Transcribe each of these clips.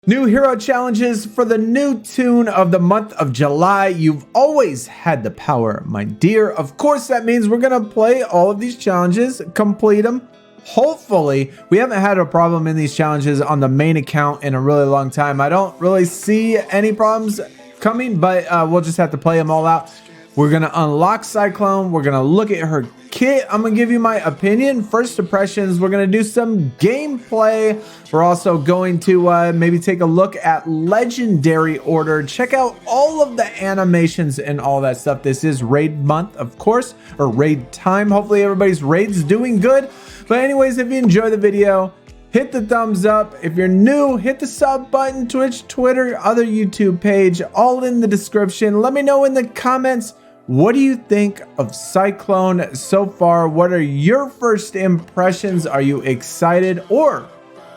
New hero challenges for the new tune of the month of July. You've always had the power, my dear. Of course, that means we're going to play all of these challenges, complete them. Hopefully, we haven't had a problem in these challenges on the main account in a really long time. I don't really see any problems coming, but we'll just have to play them all out. We're going to unlock Cyclone. We're going to look at her kit. I'm going to give you my opinion, first impressions. We're going to do some gameplay. We're also going to maybe take a look at legendary order. Check out all of the animations and all that stuff. This is raid month, of course, or raid time. Hopefully everybody's raid's doing good. But anyways, if you enjoy the video, hit the thumbs up. If you're new, hit the sub button, Twitch, Twitter, other YouTube page, all in the description. Let me know in the comments, what do you think of Cyclone so far? What are your first impressions? Are you excited, or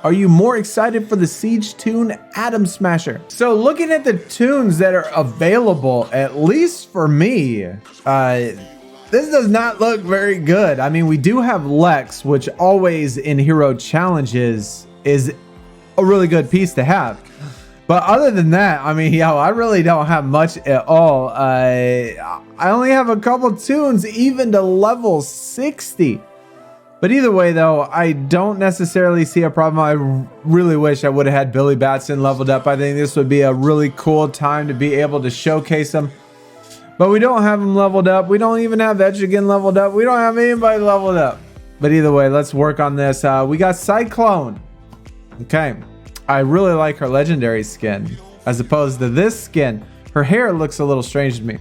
are you more excited for the Siege tune Atom Smasher? So looking at the tunes that are available, at least for me, this does not look very good. I mean, we do have Lex, which always in hero challenges is a really good piece to have. But other than that, I mean, yo, I really don't have much at all. I only have a couple tunes even to level 60. But either way, though, I don't necessarily see a problem. I really wish I would have had Billy Batson leveled up. I think this would be a really cool time to be able to showcase him. But we don't have him leveled up. We don't even have Etrigan leveled up. We don't have anybody leveled up. But either way, let's work on this. We got Cyclone. Okay. I really like her legendary skin as opposed to this skin. Her hair looks a little strange to me.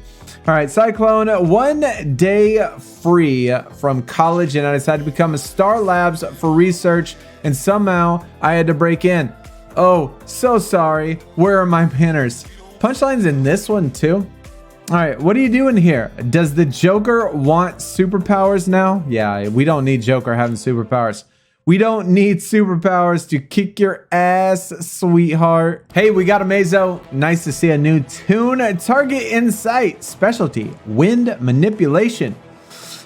All right, Cyclone, 1 day free from college, and I decided to become a Star Labs for research, and somehow I had to break in. Oh, so sorry. Where are my manners? Punchlines in this one too. All right, what are you doing here? Does the Joker want superpowers now? Yeah, we don't need Joker having superpowers. We don't need superpowers to kick your ass, sweetheart. Hey, we got Amazo. Nice to see a new tune. Target Insight. Specialty. Wind Manipulation.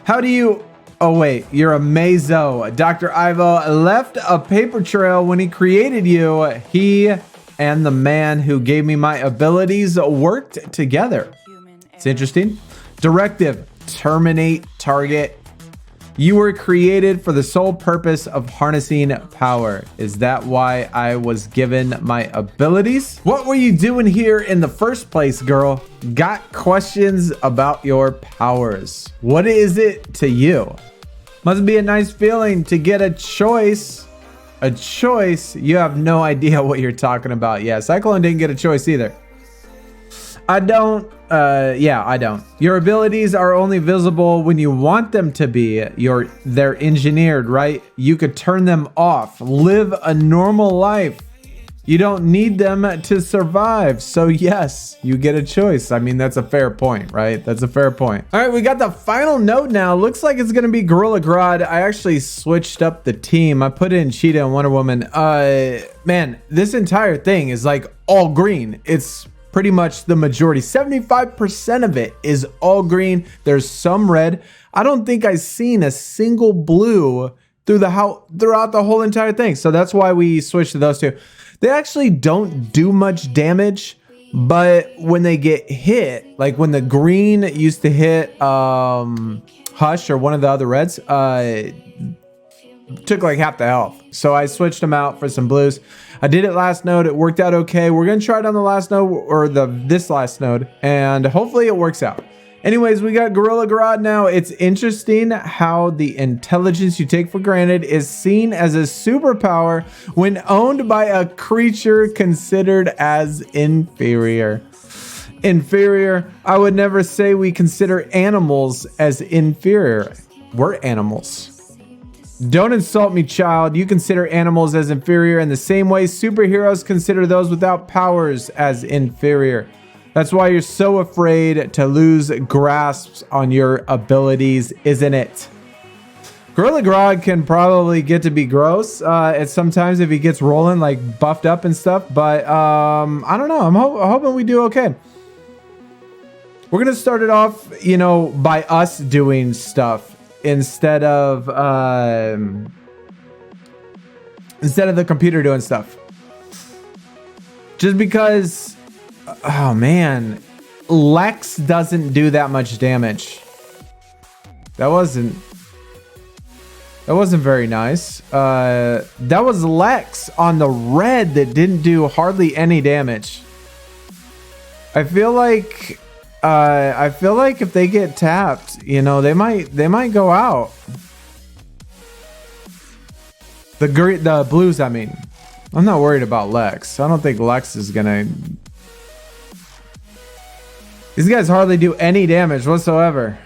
How do you... Oh, wait. You're Amazo. Dr. Ivo left a paper trail when he created you. He and the man who gave me my abilities worked together. It's interesting. Directive. Terminate target. You were created for the sole purpose of harnessing power. Is that why I was given my abilities? What were you doing here in the first place, girl? Got questions about your powers. What is it to you? Must be a nice feeling to get a choice. A choice? You have no idea what you're talking about. Yeah, Cyclone didn't get a choice either. I don't. Yeah, I don't. Your abilities are only visible when you want them to be. They're engineered, right? You could turn them off. Live a normal life. You don't need them to survive. So yes, you get a choice. I mean, that's a fair point, right? That's a fair point. All right, we got the final note now. Looks like it's gonna be Gorilla Grodd. I actually switched up the team. I put in Cheetah and Wonder Woman. Man, this entire thing is like all green. It's pretty much the majority. 75% of it is all green. There's some red. I don't think I've seen a single blue throughout the whole entire thing. So that's why we switched to those two. They actually don't do much damage, but when they get hit, like when the green used to hit Hush or one of the other reds, took like half the health. So I switched them out for some blues. I did it last node. It worked out okay. We're going to try it on the last node, or this last node, and hopefully it works out. Anyways, we got Gorilla Grodd now. It's interesting how the intelligence you take for granted is seen as a superpower when owned by a creature considered as inferior. Inferior. I would never say we consider animals as inferior. We're animals. Don't insult me, child. You consider animals as inferior in the same way superheroes consider those without powers as inferior. That's why you're so afraid to lose grasps on your abilities, isn't it? Gorilla Grodd can probably get to be gross at sometimes if he gets rolling, like buffed up and stuff. But I don't know. I'm hoping we do okay. We're going to start it off, you know, by us doing stuff. Instead of the computer doing stuff. Just because, oh man, Lex doesn't do that much damage. That wasn't very nice. That was Lex on the red that didn't do hardly any damage. I feel like if they get tapped, you know, they might go out. The blues, I mean. I'm not worried about Lex. I don't think Lex is gonna... These guys hardly do any damage whatsoever.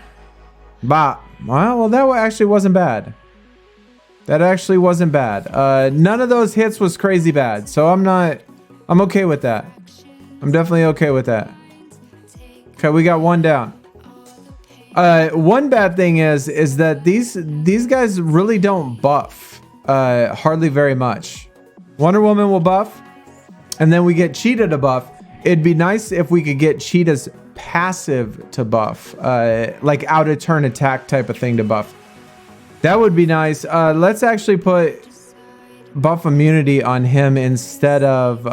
Bah. Well, that actually wasn't bad. That actually wasn't bad. None of those hits was crazy bad. So I'm okay with that. I'm definitely okay with that. Okay, we got one down. One bad thing is that these guys really don't buff. Hardly very much. Wonder Woman will buff, and then we get Cheetah to buff. It'd be nice if we could get Cheetah's passive to buff, like out of turn attack type of thing to buff. That would be nice. Let's actually put buff immunity on him instead of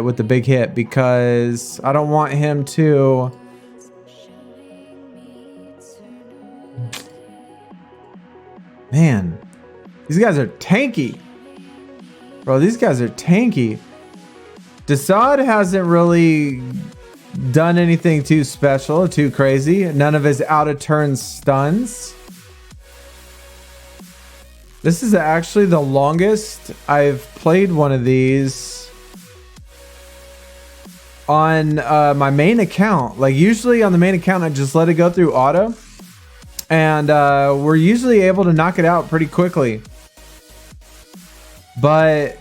with the big hit, because I don't want him to... Man, these guys are tanky. Bro, these guys are tanky. Desaad hasn't really done anything too special or too crazy. None of his out of turn stuns. This is actually the longest I've played one of these on my main account. Like usually on the main account, I just let it go through auto. And we're usually able to knock it out pretty quickly. But,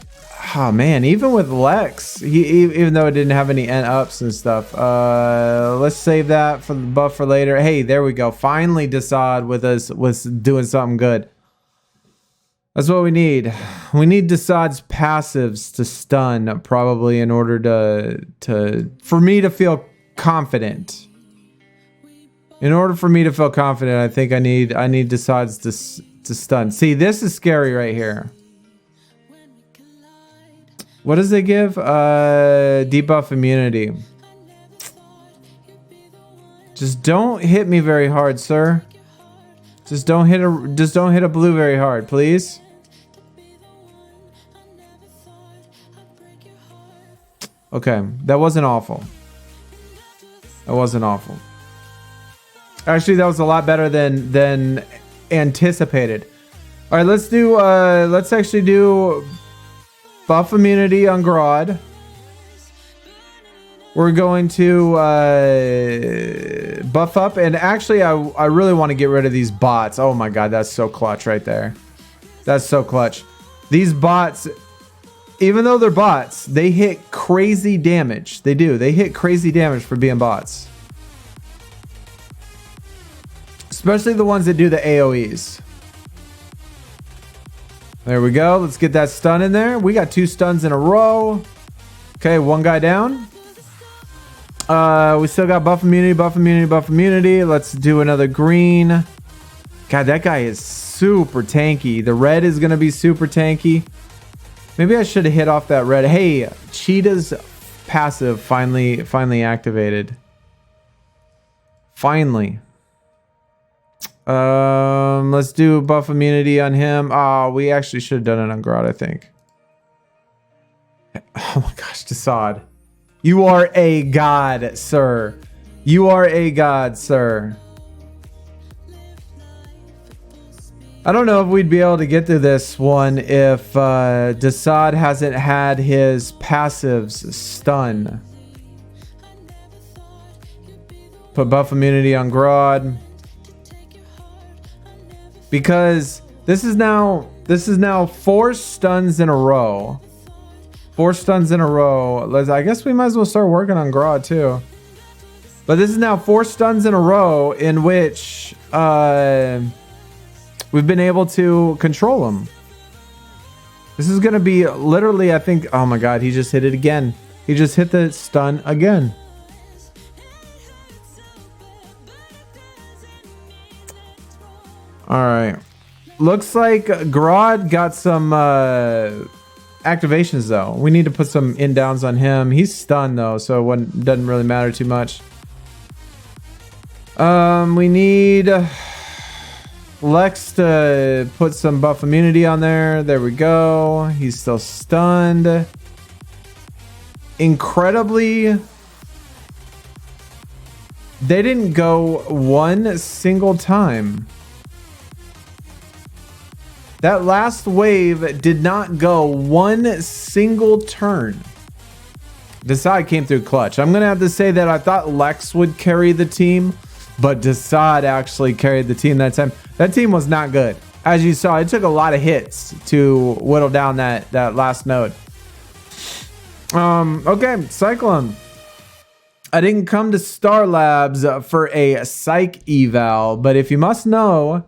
oh man, even with Lex, even though it didn't have any end ups and stuff, let's save that for the buff for later. Hey, there we go. Finally, Desaad with us was doing something good. That's what we need. We need Desaad's passives to stun, probably, in order for me to feel confident. In order for me to feel confident, I think I need Desaad's to stun. See, this is scary right here. What does it give? Debuff immunity. Just don't hit me very hard, sir. Just don't hit a blue very hard, please. Okay, that wasn't awful. That wasn't awful. Actually, that was a lot better than anticipated. All right, let's actually do buff immunity on Grodd. We're going to buff up, and actually I really want to get rid of these bots. Oh my god, that's so clutch right there. That's so clutch. These bots, even though they're bots, they hit crazy damage. They do. They hit crazy damage for being bots. Especially the ones that do the AoEs. There we go. Let's get that stun in there. We got 2 stuns in a row. Okay, one guy down. We still got buff immunity, buff immunity, buff immunity. Let's do another green. God, that guy is super tanky. The red is going to be super tanky. Maybe I should have hit off that red. Hey, Cheetah's passive finally activated. Finally. Let's do buff immunity on him. Oh, we actually should have done it on Grodd, I think. Oh my gosh, Desaad. You are a god, sir. You are a god, sir. I don't know if we'd be able to get through this one if Desaad hasn't had his passives stun. Put buff immunity on Grodd. Because this is now 4 stuns in a row. 4 stuns in a row. I guess we might as well start working on Grodd too. But this is now 4 stuns in a row in which we've been able to control him. This is going to be literally, I think, oh my god, he just hit it again. He just hit the stun again. All right. Looks like Grodd got some activations though. We need to put some in downs on him. He's stunned though, so it doesn't really matter too much. We need Lex to put some buff immunity on there. There we go. He's still stunned. Incredibly, they didn't go one single time. That last wave did not go one single turn. Desaad came through clutch. I'm gonna have to say that I thought Lex would carry the team, but Desaad actually carried the team that time. That team was not good. As you saw, it took a lot of hits to whittle down that last node. Okay, Cyclone. I didn't come to Star Labs for a psych eval, but if you must know,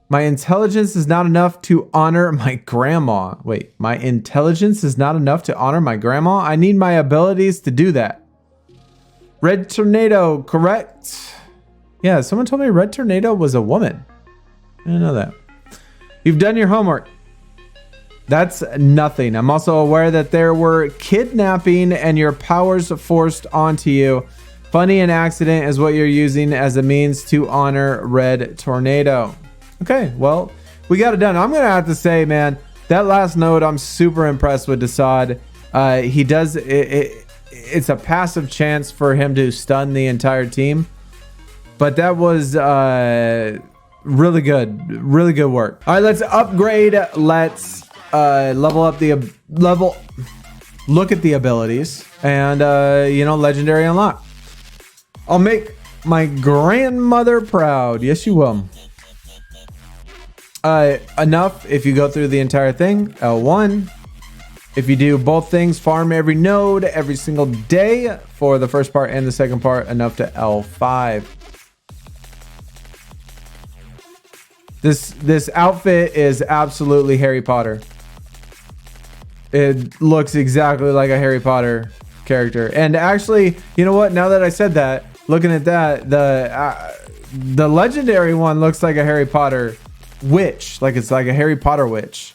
my intelligence is not enough to honor my grandma. Wait, my intelligence is not enough to honor my grandma? I need my abilities to do that. Red Tornado, correct? Yeah, someone told me Red Tornado was a woman. I didn't know that. You've done your homework. That's nothing. I'm also aware that there were kidnapping and your powers forced onto you. Funny an accident is what you're using as a means to honor Red Tornado. Okay, well, we got it done. I'm gonna have to say, man, that last node, I'm super impressed with Desaad. He does it's a passive chance for him to stun the entire team, but that was really good work. All right, let's upgrade. Let's level up the look at the abilities and legendary unlock. I'll make my grandmother proud. Yes, you will. Enough if you go through the entire thing. L1. If you do both things, farm every node every single day for the first part and the second part, enough to L5. This outfit is absolutely Harry Potter. It looks exactly like a Harry Potter character. And actually, you know what? Now that I said that, looking at that, the legendary one looks like a Harry Potter witch. Like it's like a Harry Potter witch.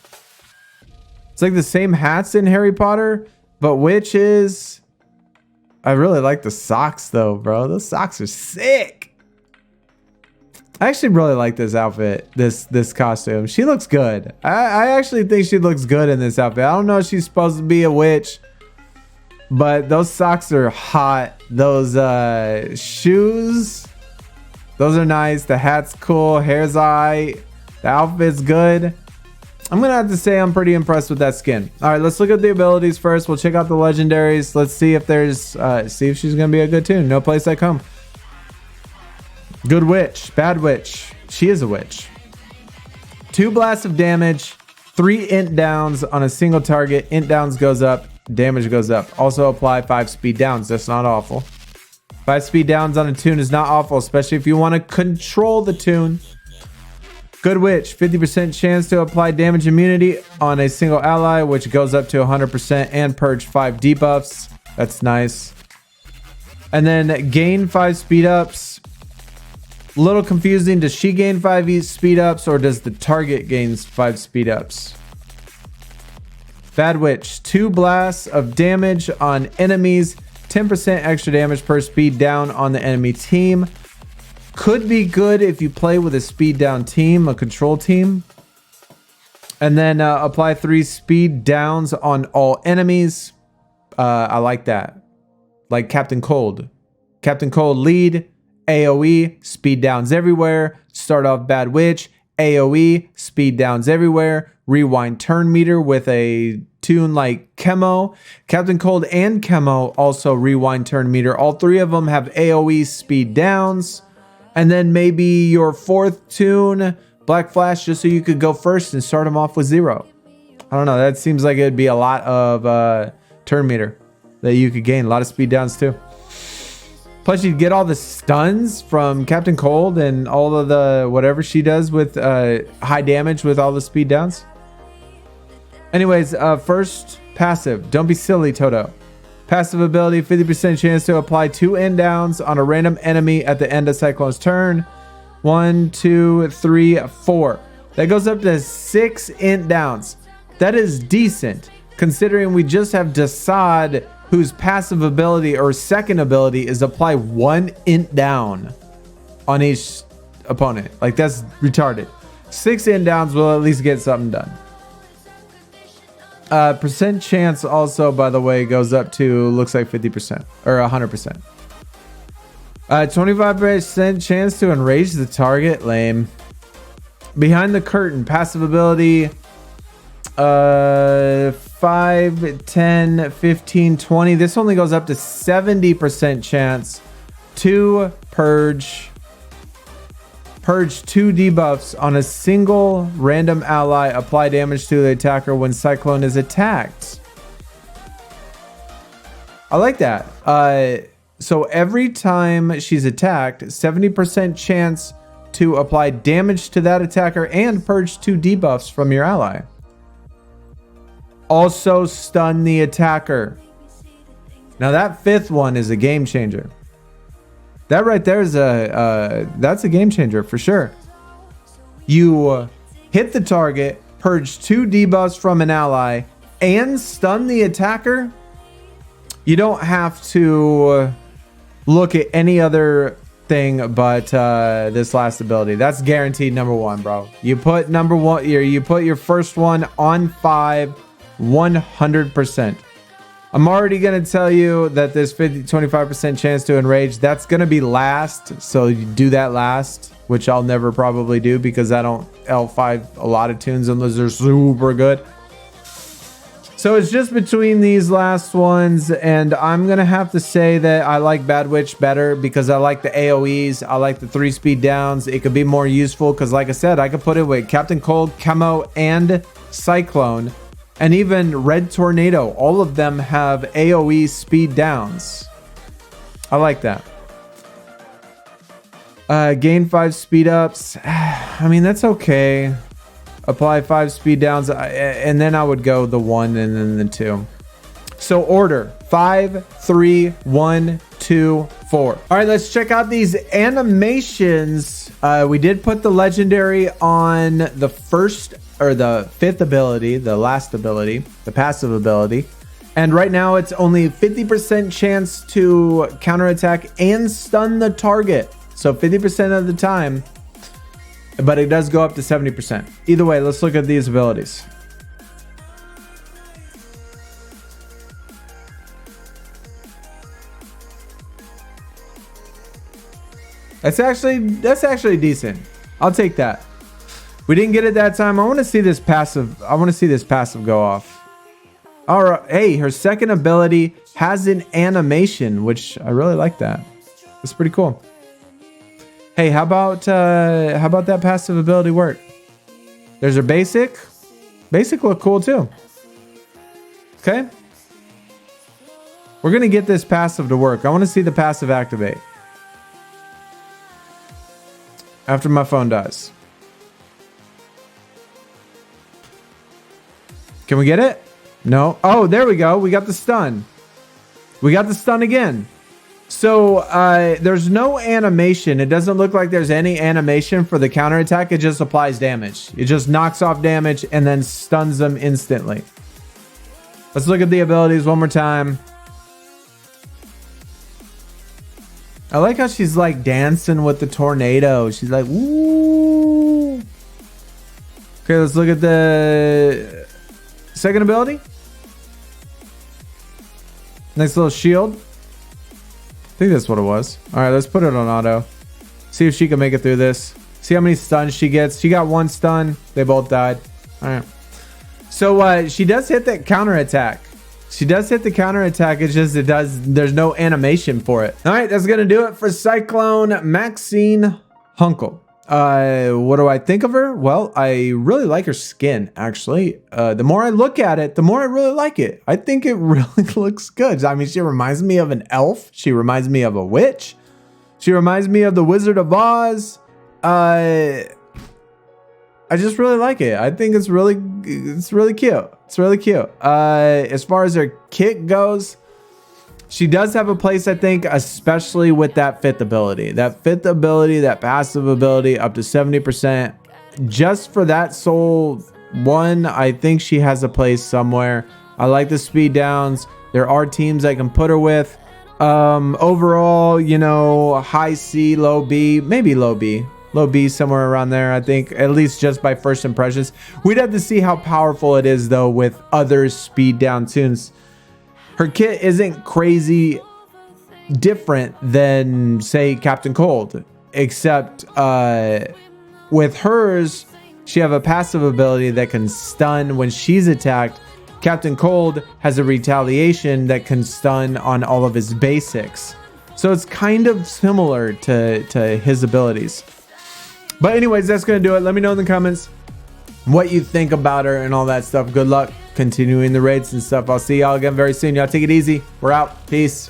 It's like the same hats in Harry Potter, but witch is... I really like the socks though, bro. Those socks are sick. I actually really like this outfit, this costume. She looks good. I actually think she looks good in this outfit. I don't know if she's supposed to be a witch, but those socks are hot. Those shoes, those are nice. The hat's cool. Hair's eye. The outfit's good. I'm gonna have to say I'm pretty impressed with that skin. All right, let's look at the abilities first. We'll check out the legendaries. Let's see if there's see if she's gonna be a good tune. No place like home. Good witch, bad witch. She is a witch. 2 blasts of damage, 3 int downs on a single target. Int downs goes up, damage goes up. Also apply 5 speed downs. That's not awful. 5 speed downs on a tune is not awful, especially if you want to control the tune. Good witch, 50% chance to apply damage immunity on a single ally, which goes up to 100% and purge 5 debuffs. That's nice. And then gain 5 speed ups. Little confusing. Does she gain 5 speed ups or does the target gains 5 speed ups? Bad witch, 2 blasts of damage on enemies, 10% extra damage per speed down on the enemy team. Could be good if you play with a speed down team, a control team. And then apply 3 speed downs on all enemies. I like that. Like Captain Cold. Captain Cold lead, AoE, speed downs everywhere. Start off bad witch, AoE, speed downs everywhere. Rewind turn meter with a tune like Chemo. Captain Cold and Chemo also rewind turn meter. All 3 of them have AoE speed downs. And then maybe your 4th tune, Black Flash, just so you could go first and start them off with 0. I don't know. That seems like it'd be a lot of turn meter that you could gain. A lot of speed downs too. Plus you'd get all the stuns from Captain Cold and all of the whatever she does with high damage with all the speed downs. Anyways, first passive. Don't be silly, Toto. Passive ability, 50% chance to apply 2 end downs on a random enemy at the end of Cyclone's turn. 1, 2, 3, 4. That goes up to 6 int downs. That is decent considering we just have Desaad, whose passive ability or second ability is apply 1 int down on each opponent. Like, that's retarded. 6 int downs will at least get something done. Percent chance also, by the way, goes up to, looks like 50% or 100%. 25% chance to enrage the target. Lame. Behind the curtain, passive ability 5, 10, 15, 20. This only goes up to 70% chance to purge 2 debuffs on a single random ally. Apply damage to the attacker when Cyclone is attacked. I like that. So every time she's attacked, 70% chance to apply damage to that attacker and purge 2 debuffs from your ally. Also stun the attacker. Now that 5th one is a game changer. That right there is that's a game changer for sure. You hit the target, purge 2 debuffs from an ally, and stun the attacker. You don't have to look at any other thing but this last ability. That's guaranteed number 1, bro. You put number 1 here. You put your first one on 5, 100%. I'm already going to tell you that this 25% chance to enrage, that's going to be last. So you do that last, which I'll never probably do because I don't L5 a lot of tunes unless they're super good. So it's just between these last ones, and I'm going to have to say that I like Bad Witch better because I like the AoEs. I like the 3-speed downs. It could be more useful because, like I said, I could put it with Captain Cold, Chemo, and Cyclone. And even Red Tornado, all of them have AoE speed downs. I like that. Gain 5 speed ups. I mean, that's okay. Apply 5 speed downs. And then I would go the 1 and then the 2. So order 5, 3, 1, 2, 4. All right, let's check out these animations. We did put the legendary on the first or the 5th ability, the last ability, the passive ability. And right now it's only 50% chance to counterattack and stun the target. So 50% of the time, but it does go up to 70%. Either way, let's look at these abilities. That's actually decent. I'll take that. We didn't get it that time. I want to see this passive. I want to see this passive go off. All right. Hey, her second ability has an animation, which I really like that. That's pretty cool. Hey, how about that passive ability work? There's her basic. Basic look cool too. Okay. We're going to get this passive to work. I want to see the passive activate. After my phone dies. Can we get it? No. Oh, there we go. We got the stun. We got the stun again. So there's no animation. It doesn't look like there's any animation for the counterattack. It just applies damage. It just knocks off damage and then stuns them instantly. Let's look at the abilities one more time. I like how she's like dancing with the tornado. She's like, woo. Okay, let's look at the second ability. Nice little shield. I think that's what it was. All right, let's put it on auto. See if she can make it through this. See how many stuns she gets. She got 1 stun. They both died. All right. So she does hit that counterattack. She does hit the counterattack. It's just there's no animation for it. All right, that's gonna do it for Cyclone Maxine Hunkel. What do I think of her? Well, I really like her skin, actually. The more I look at it, the more I really like it. I think it really looks good. I mean, she reminds me of an elf. She reminds me of a witch. She reminds me of the Wizard of Oz. I just really like it. I think it's really cute. It's really cute. As far as her kit goes, she does have a place, I think, especially with that 5th ability. That 5th ability, that passive ability, up to 70%. Just for that sole one, I think she has a place somewhere. I like the speed downs. There are teams I can put her with. Overall, you know, high C, low B, maybe low B. Low B somewhere around there, I think, at least just by first impressions. We'd have to see how powerful it is, though, with other speed down tunes. Her kit isn't crazy different than, say, Captain Cold, except with hers, she have a passive ability that can stun when she's attacked. Captain Cold has a retaliation that can stun on all of his basics. So it's kind of similar to his abilities. But anyways, that's going to do it. Let me know in the comments what you think about her and all that stuff. Good luck continuing the raids and stuff. I'll see y'all again very soon. Y'all take it easy. We're out. Peace.